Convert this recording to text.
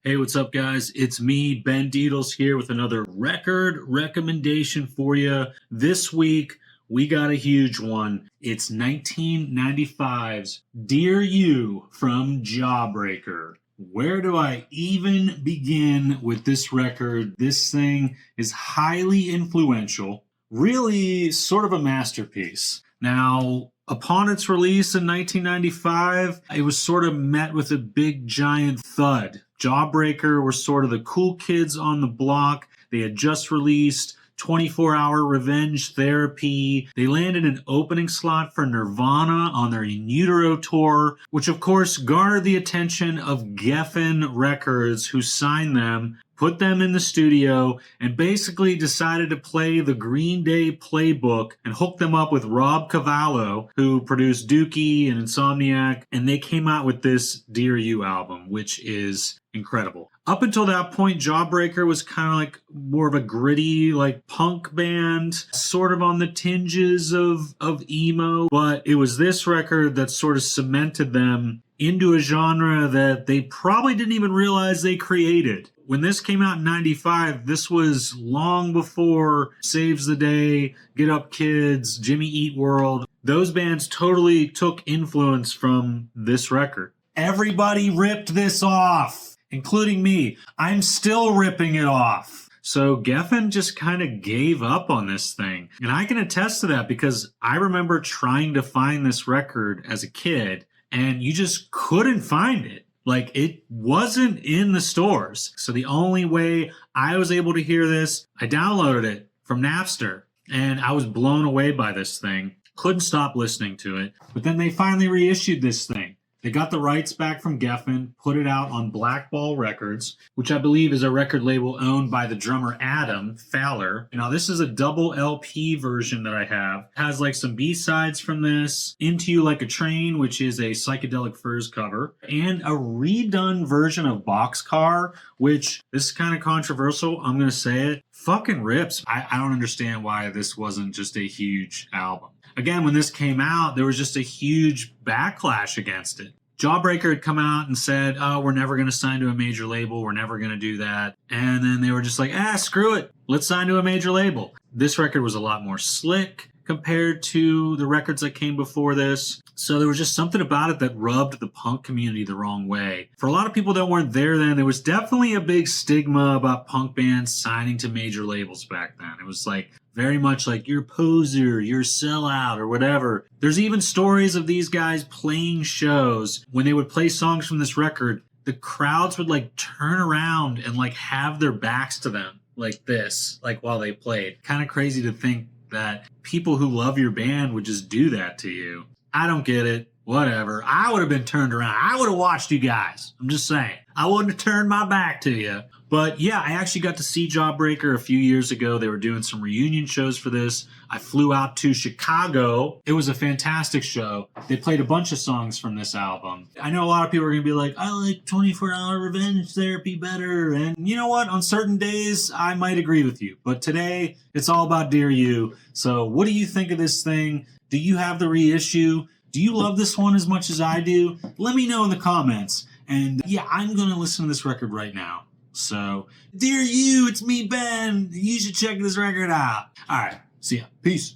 Hey, what's up, guys? It's me, Ben Deedles, here with another record recommendation for you. This week, we got a huge one. It's 1995's Dear You from Jawbreaker. Where do I even begin with this record? This thing is highly influential, really sort of a masterpiece. Now, upon its release in 1995, it was sort of met with a big giant thud. Jawbreaker were sort of the cool kids on the block. They had just released 24-Hour Revenge Therapy. They landed an opening slot for Nirvana on their In Utero tour, which of course garnered the attention of Geffen Records, who signed them, put them in the studio, and basically decided to play the Green Day playbook and hook them up with Rob Cavallo, who produced Dookie and Insomniac, and they came out with this Dear You album, which is incredible. Up until that point, Jawbreaker was kind of like more of a gritty, like punk band, sort of on the tinges of emo, but it was this record that sort of cemented them into a genre that they probably didn't even realize they created. When this came out in 95, this was long before Saves the Day, Get Up Kids, Jimmy Eat World. Those bands totally took influence from this record. Everybody ripped this off, including me. I'm still ripping it off. So Geffen just kind of gave up on this thing. And I can attest to that because I remember trying to find this record as a kid and you just couldn't find it. Like, it wasn't in the stores. So the only way I was able to hear this, I downloaded it from Napster. And I was blown away by this thing. Couldn't stop listening to it. But then they finally reissued this thing. They got the rights back from Geffen, put it out on Blackball Records, which I believe is a record label owned by the drummer Adam Fowler. Now, this is a double LP version that I have. It has like some B-sides from this, Into You Like a Train, which is a Psychedelic Furs cover, and a redone version of Boxcar, which this is kind of controversial. I'm going to say it. Fucking rips. I don't understand why this wasn't just a huge album. Again, when this came out, there was just a huge backlash against it. Jawbreaker had come out and said, oh, we're never going to sign to a major label. We're never going to do that. And then they were just like, screw it. Let's sign to a major label. This record was a lot more slick compared to the records that came before this. So there was just something about it that rubbed the punk community the wrong way. For a lot of people that weren't there then, there was definitely a big stigma about punk bands signing to major labels back then. It was like very much like, you're a poser, you're a sellout, or whatever. There's even stories of these guys playing shows. When they would play songs from this record, the crowds would like turn around and like have their backs to them like this, like while they played. Kind of crazy to think that people who love your band would just do that to you. I don't get it. Whatever. I would have been turned around. I would have watched you guys. I'm just saying. I wouldn't have turned my back to you. But yeah, I actually got to see Jawbreaker a few years ago. They were doing some reunion shows for this. I flew out to Chicago. It was a fantastic show. They played a bunch of songs from this album. I know a lot of people are going to be like, I like 24-Hour Revenge Therapy better. And you know what? On certain days, I might agree with you. But today, it's all about Dear You. So what do you think of this thing? Do you have the reissue? Do you love this one as much as I do? Let me know in the comments. And yeah, I'm going to listen to this record right now. So, Dear You, it's me, Ben. You should check this record out. All right, see ya. Peace.